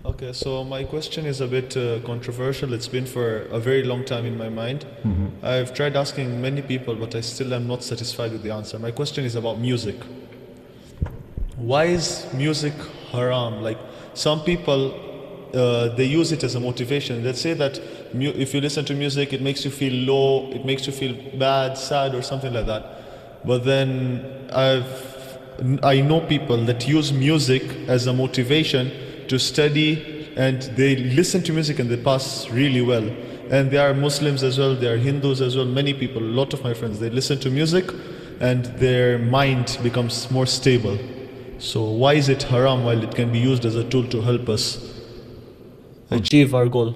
Okay, so my question is a bit controversial. It's been for a very long time in my mind. I've tried asking many people, but I still am not satisfied with the answer. My question is about music. Why is music haram? Like, some people, they use it as a motivation. They say that if you listen to music, it makes you feel low, it makes you feel bad, sad, or something like that. But then I know people that use music as a motivation to study, and they listen to music and they pass really well. And they are Muslims as well, they are Hindus as well. Many people, a lot of my friends, they listen to music and their mind becomes more stable. So why is it haram while it can be used as a tool to help us achieve our goal?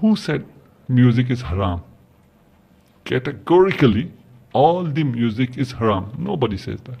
who said music is haram? Categorically, all the music is haram. Nobody says that.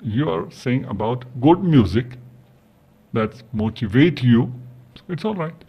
You are saying about good music that motivate you, it's all right.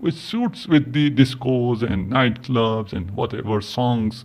which suits with the discos and night clubs and whatever songs,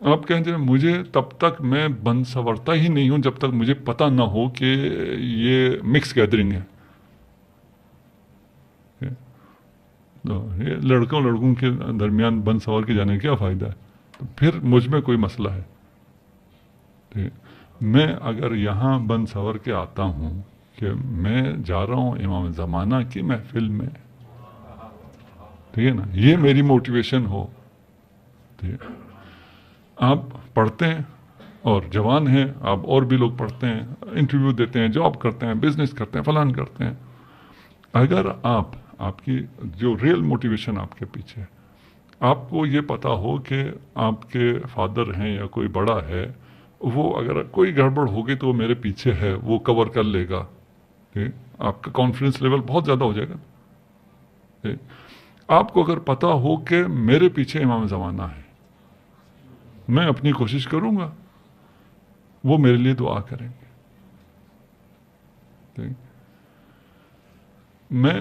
آپ کہیں گے مجھے تب تک میں بن سورتا ہی نہیں ہوں جب تک مجھے پتہ نہ ہو کہ یہ مکس گیدرنگ ہے. تو یہ لڑکوں کے درمیان بن سور کے جانے کا کیا فائدہ ہے؟ تو پھر مجھ میں کوئی مسئلہ ہے. میں اگر یہاں بن سور کے آتا ہوں کہ میں جا رہا ہوں امام زمانہ کی محفل میں، ٹھیک ہے نا، یہ میری موٹیویشن ہو. آپ پڑھتے ہیں اور جوان ہیں، آپ اور بھی لوگ پڑھتے ہیں، انٹرویو دیتے ہیں، جاب کرتے ہیں، بزنس کرتے ہیں، فلان کرتے ہیں. اگر آپ کی جو ریئل موٹیویشن آپ کے پیچھے ہے، آپ کو یہ پتا ہو کہ آپ کے فادر ہیں یا کوئی بڑا ہے، وہ اگر کوئی گڑبڑ ہوگی تو وہ میرے پیچھے ہے، وہ کور کر لے گا، آپ کا کانفیڈنس لیول بہت زیادہ ہو جائے گا. آپ کو اگر پتا ہو کہ میرے پیچھے امام زمانہ ہے، میں اپنی کوشش کروں گا، وہ میرے لیے دعا کریں گے. میں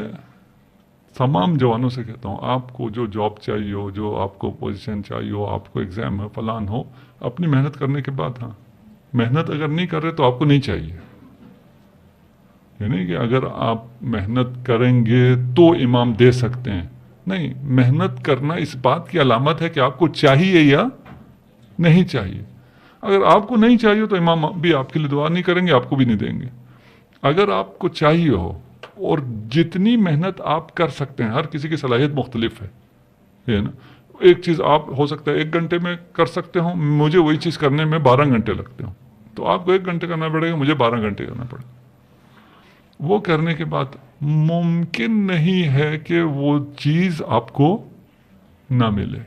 تمام جوانوں سے کہتا ہوں، آپ کو جو جاب چاہیے ہو، جو آپ کو پوزیشن چاہیے ہو، آپ کو ایگزام ہے، فلان ہو، اپنی محنت کرنے کے بعد. ہاں، محنت اگر نہیں کر رہے تو آپ کو نہیں چاہیے. یعنی کہ اگر آپ محنت کریں گے تو امام دے سکتے ہیں، نہیں، محنت کرنا اس بات کی علامت ہے کہ آپ کو چاہیے یا نہیں چاہیے. اگر آپ کو نہیں چاہیے تو امام بھی آپ کے لیے دعا نہیں کریں گے، آپ کو بھی نہیں دیں گے. اگر آپ کو چاہیے ہو اور جتنی محنت آپ کر سکتے ہیں، ہر کسی کی صلاحیت مختلف ہے نا. ایک چیز آپ ہو سکتا ہے 1 گھنٹے میں کر سکتے ہوں، مجھے وہی چیز کرنے میں 12 گھنٹے لگتے ہوں، تو آپ کو 1 گھنٹے کرنا پڑے گا، مجھے 12 گھنٹے کرنا پڑے گا. وہ کرنے کے بعد ممکن نہیں ہے کہ وہ چیز آپ کو نہ ملے.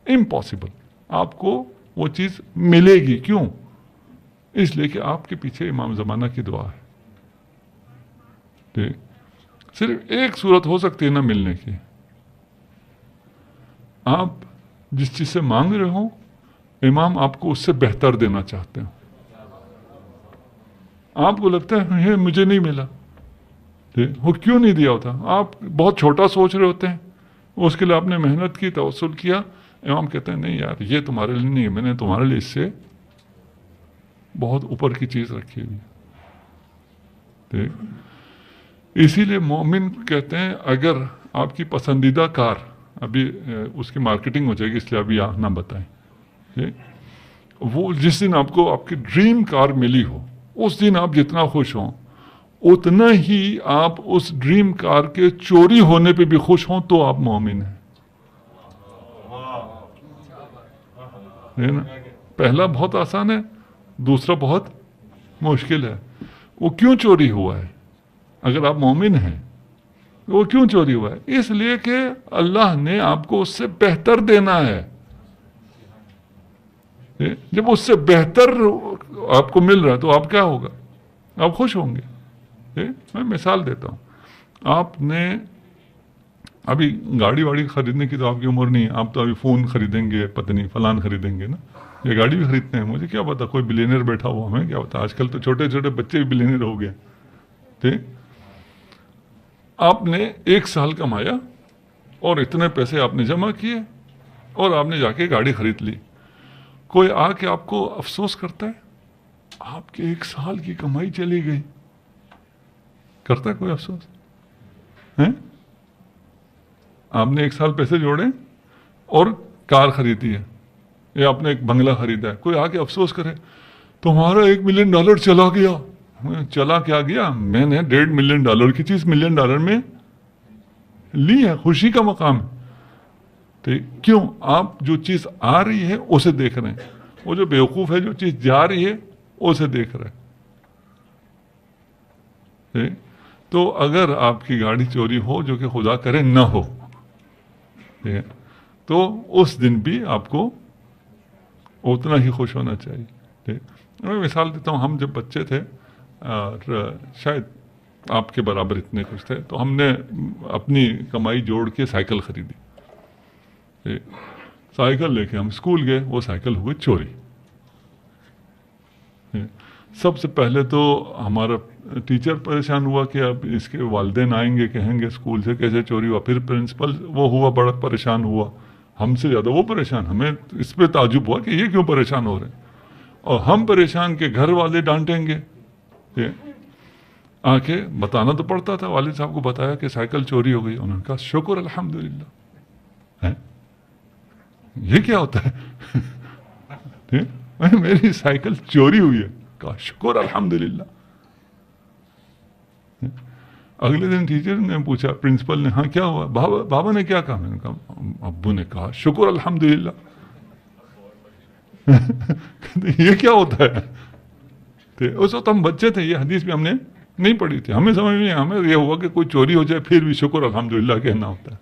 امپاسبل. آپ کو وہ چیز ملے گی. کیوں؟ اس لیے کہ آپ کے پیچھے امام زمانہ کی دعا ہے. صرف ایک صورت ہو سکتی ہے نہ ملنے کی، آپ جس چیز سے مانگ رہے ہو امام آپ کو اس سے بہتر دینا چاہتے ہیں. آپ کو لگتا ہے مجھے نہیں ملا، وہ کیوں نہیں دیا ہوتا؟ آپ بہت چھوٹا سوچ رہے ہوتے ہیں، اس کے لیے آپ نے محنت کی، توسل کیا، امام کہتے ہیں نہیں یار یہ تمہارے لیے نہیں ہے، میں نے تمہارے لیے اس سے بہت اوپر کی چیز رکھی ہوئی. اسی لیے مومن کہتے ہیں اگر آپ کی پسندیدہ کار، ابھی اس کی مارکیٹنگ ہو جائے گی اس لیے ابھی نہ بتائیں، وہ جس دن آپ کو آپ کی ڈریم کار ملی ہو، اس دن آپ جتنا خوش ہوں اتنا ہی آپ اس ڈریم کار کے چوری ہونے پہ بھی خوش ہوں تو آپ مومن ہیں. پہلا بہت آسان ہے، دوسرا بہت مشکل ہے. وہ کیوں چوری ہوا ہے؟ اگر آپ مومن ہیں وہ کیوں چوری ہوا ہے؟ اس لیے کہ اللہ نے آپ کو اس سے بہتر دینا ہے. جب اس سے بہتر آپ کو مل رہا ہے تو آپ کیا ہوگا؟ آپ خوش ہوں گے. میں مثال دیتا ہوں، آپ نے ابھی گاڑی واڑی خریدنے کی تو آپ کی عمر نہیں ہے، آپ تو ابھی فون خریدیں گے، پتہ نہیں فلان خریدیں گے نا، یہ گاڑی بھی خریدتے ہیں. مجھے کیا پتا کوئی بلینئر بیٹھا ہوا، ہمیں کیا پتا، آج کل تو چھوٹے چھوٹے بچے بھی بلینئر ہو گئے. ٹھیک، آپ نے 1 سال کمایا اور اتنے پیسے آپ نے جمع کیے اور آپ نے جا کے گاڑی خرید لی. کوئی آ کے آپ کو افسوس کرتا ہے آپ کے 1 سال کی کمائی چلی گئی؟ کرتا ہے کوئی افسوس؟ آپ نے 1 سال پیسے جوڑے اور کار خریدی ہے یا آپ نے ایک بنگلہ خریدا ہے، کوئی آ کے افسوس کرے تمہارا $1 ملین چلا گیا. چلا کیا گیا؟ میں نے $1.5 ملین کی چیز $1 ملین میں لی ہے، خوشی کا مقام ہے. کیوں؟ آپ جو چیز آ رہی ہے اسے دیکھ رہے ہیں، وہ جو بیوقوف ہے جو چیز جا رہی ہے اسے دیکھ رہے ہیں. تو اگر آپ کی گاڑی چوری ہو، جو کہ خدا کرے نہ ہو، تو اس دن بھی آپ کو اتنا ہی خوش ہونا چاہیے. میں مثال دیتا ہوں، ہم جب بچے تھے اور شاید آپ کے برابر اتنے خوش تھے، تو ہم نے اپنی کمائی جوڑ کے سائیکل خریدی. سائیکل لے کے ہم اسکول گئے، وہ سائیکل ہوئی چوری. سب سے پہلے تو ہمارا ٹیچر پریشان ہوا کہ اب اس کے والدین آئیں گے، کہیں گے اسکول سے کیسے چوری ہوا. پھر پرنسپل وہ ہوا بڑا پریشان ہوا، ہم سے زیادہ وہ پریشان. ہمیں اس پہ تعجب ہوا کہ یہ کیوں پریشان ہو رہے ہیں, اور ہم پریشان کہ گھر والے ڈانٹیں گے. آ کے بتانا تو پڑتا تھا. والد صاحب کو بتایا کہ سائیکل چوری ہو گئی. انہوں نے کہا شکر الحمدللہ. یہ کیا ہوتا ہے؟ میری سائیکل چوری ہوئی ہے. کہا شکر الحمدللہ. اگلے دن ٹیچر نے پوچھا, پرنسپل نے, ہاں کیا ہوا, بابا نے کیا کہا؟ میں نے کہا ابو نے کہا شکر الحمدللہ. یہ کیا ہوتا ہے؟ اس وقت ہم بچے تھے, یہ حدیث بھی ہم نے نہیں پڑھی تھی, ہمیں سمجھ نہیں, ہمیں یہ ہوا کہ کوئی چوری ہو جائے پھر بھی شکر الحمدللہ کہنا ہوتا ہے.